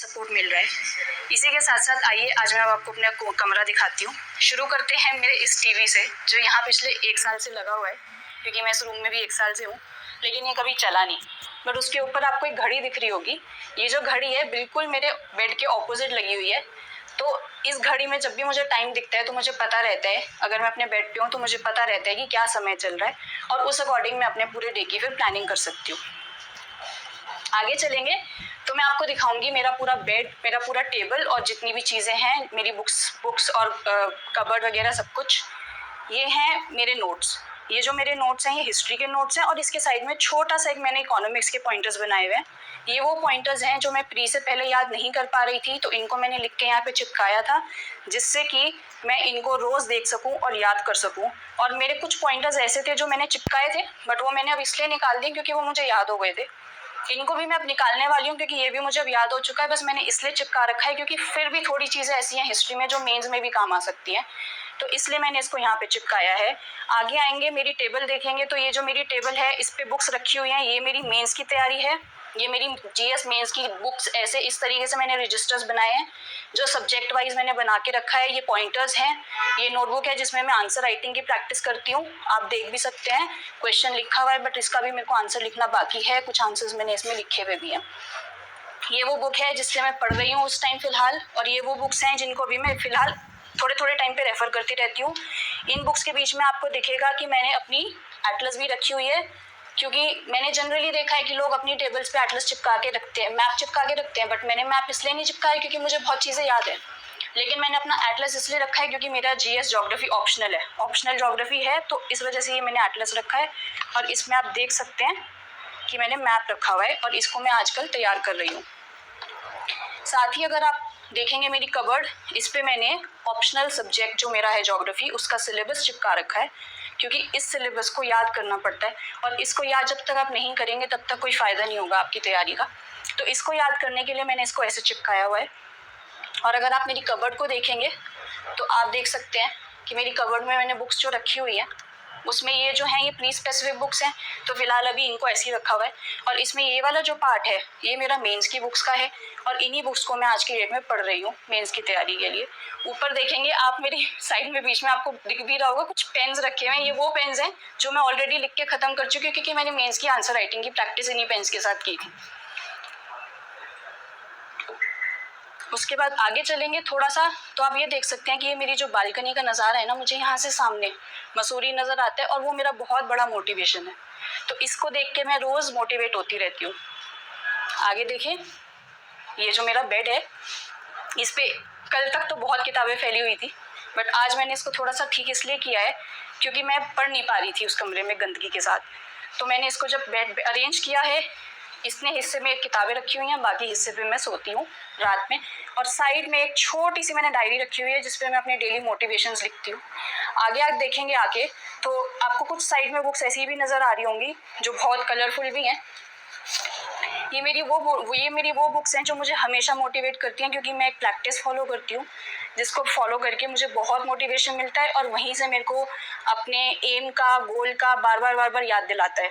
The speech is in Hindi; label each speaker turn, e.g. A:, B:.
A: सपोर्ट मिल रहा है। इसी के साथ साथ आइए आज मैं आपको अपना कमरा दिखाती हूँ। शुरू करते हैं मेरे इस टीवी से, जो यहाँ पिछले 1 साल से लगा हुआ है, क्योंकि मैं इस रूम में भी 1 साल से हूँ, लेकिन ये कभी चला नहीं। बट उसके ऊपर आपको एक घड़ी दिख रही होगी। ये जो घड़ी है बिल्कुल मेरे बेड के ऑपोजिट लगी हुई है। तो इस घड़ी में जब भी मुझे टाइम दिखता है तो मुझे पता रहता है, अगर मैं अपने बेड पे हूँ तो मुझे पता रहता है कि क्या समय चल रहा है, और उस अकॉर्डिंग मैं अपने पूरे डे की फिर प्लानिंग कर सकती हूँ। आगे चलेंगे तो मैं आपको दिखाऊंगी मेरा पूरा बेड, मेरा पूरा टेबल और जितनी भी चीज़ें हैं, मेरी बुक्स और कबर्ड वगैरह सब कुछ। ये हैं मेरे नोट्स। ये जो मेरे नोट्स हैं ये हिस्ट्री के नोट्स हैं, और इसके साइड में छोटा सा एक मैंने इकोनॉमिक्स के पॉइंटर्स बनाए हुए हैं। ये वो पॉइंटर्स हैं जो मैं प्री से पहले याद नहीं कर पा रही थी, तो इनको मैंने लिख के यहाँ पे चिपकाया था, जिससे कि मैं इनको रोज़ देख सकूं और याद कर सकूं। और मेरे कुछ पॉइंटर्स ऐसे थे जो मैंने चिपकाए थे, बट वो मैंने अब इसलिए निकाल दिए क्योंकि वो मुझे याद हो गए थे। इनको भी मैं अब निकालने वाली हूँ क्योंकि ये भी मुझे अब याद हो चुका है, बस मैंने इसलिए चिपका रखा है क्योंकि फिर भी थोड़ी चीज़ें ऐसी हैं हिस्ट्री में जो मेंस में भी काम आ सकती हैं, तो इसलिए मैंने इसको यहाँ पे चिपकाया है। आगे आएंगे, मेरी टेबल देखेंगे तो ये जो मेरी टेबल है इस पे बुक्स रखी हुई हैं, ये मेरी मेंस की तैयारी है। ये मेरी जीएस मेंस की बुक्स ऐसे इस तरीके से मैंने रजिस्टर्स बनाए हैं, जो सब्जेक्ट वाइज मैंने बना के रखा है। ये पॉइंटर्स हैं, ये नोटबुक है जिसमें मैं आंसर राइटिंग की प्रैक्टिस करती हूँ। आप देख भी सकते हैं क्वेश्चन लिखा हुआ है, बट इसका भी मेरे को आंसर लिखना बाकी है, कुछ आंसर्स मैंने इसमें लिखे हुए भी हैं। ये वो बुक है जिससे मैं पढ़ रही हूँ उस टाइम फिलहाल, और ये वो बुक्स हैं जिनको भी मैं फिलहाल थोड़े थोड़े टाइम पे रेफर करती रहती हूँ। इन बुक्स के बीच में आपको दिखेगा कि मैंने अपनी एटलस भी रखी हुई है, क्योंकि मैंने जनरली देखा है कि लोग अपनी टेबल्स पे एटलस चिपका के रखते हैं, मैप चिपका के रखते हैं, बट मैंने मैप इसलिए नहीं चिपकाया क्योंकि मुझे बहुत चीज़ें याद है। लेकिन मैंने अपना एटलस इसलिए रखा है क्योंकि मेरा जीएस ज्योग्राफी ऑप्शनल है, ऑप्शनल ज्योग्राफी है, तो इस वजह से ये मैंने एटलस रखा है। और इसमें आप देख सकते हैं कि मैंने मैप रखा हुआ है, और इसको मैं आजकल तैयार कर रही हूँ। साथ ही अगर आप देखेंगे मेरी कबर्ड, इस पे मैंने ऑप्शनल सब्जेक्ट जो मेरा है ज्योग्राफी, उसका सिलेबस चिपका रखा है, क्योंकि इस सिलेबस को याद करना पड़ता है, और इसको याद जब तक आप नहीं करेंगे तब तक कोई फ़ायदा नहीं होगा आपकी तैयारी का। तो इसको याद करने के लिए मैंने इसको ऐसे चिपकाया हुआ है। और अगर आप मेरी कबर्ड को देखेंगे तो आप देख सकते हैं कि मेरी कबर्ड में मैंने बुक्स जो रखी हुई हैं उसमें ये जो हैं ये प्री स्पेसिफिक बुक्स हैं, तो फिलहाल अभी इनको ऐसे ही रखा हुआ है। और इसमें ये वाला जो पार्ट है ये मेरा मेंस की बुक्स का है, और इन्हीं बुक्स को मैं आज की डेट में पढ़ रही हूँ मेंस की तैयारी के लिए। ऊपर देखेंगे आप मेरी साइड में बीच में आपको दिख भी रहा होगा कुछ पेन्स रखे हुए हैं, ये वो पेन्स हैं जो मैं ऑलरेडी लिख के ख़त्म कर चुकी हूँ, क्योंकि मैंने मेंस की आंसर राइटिंग की प्रैक्टिस इन्हीं पेन्स के साथ की थी। उसके बाद आगे चलेंगे थोड़ा सा, तो आप ये देख सकते हैं कि ये मेरी जो बालकनी का नज़ारा है ना, मुझे यहाँ से सामने मसूरी नज़र आता है, और वो मेरा बहुत बड़ा मोटिवेशन है। तो इसको देख के मैं रोज़ मोटिवेट होती रहती हूँ। आगे देखें, ये जो मेरा बेड है इस पे कल तक तो बहुत किताबें फैली हुई थी, बट आज मैंने इसको थोड़ा सा ठीक इसलिए किया है क्योंकि मैं पढ़ नहीं पा रही थी उस कमरे में गंदगी के साथ। तो मैंने इसको जब बेड अरेंज किया है, इसने हिस्से में किताबें रखी हुई हैं, बाकी हिस्से पे मैं सोती हूँ रात में। और साइड में एक छोटी सी मैंने डायरी रखी हुई है जिस पे मैं अपने डेली मोटिवेशंस लिखती हूँ। आगे आप देखेंगे आके तो आपको कुछ साइड में बुक्स ऐसी भी नज़र आ रही होंगी जो बहुत कलरफुल भी हैं। ये मेरी वो बुक्स हैं जो मुझे हमेशा मोटिवेट करती हैं, क्योंकि मैं एक प्रैक्टिस फॉलो करती हूँ जिसको फॉलो करके मुझे बहुत मोटिवेशन मिलता है, और वहीं से मेरे को अपने एम का, गोल का बार बार याद दिलाता है।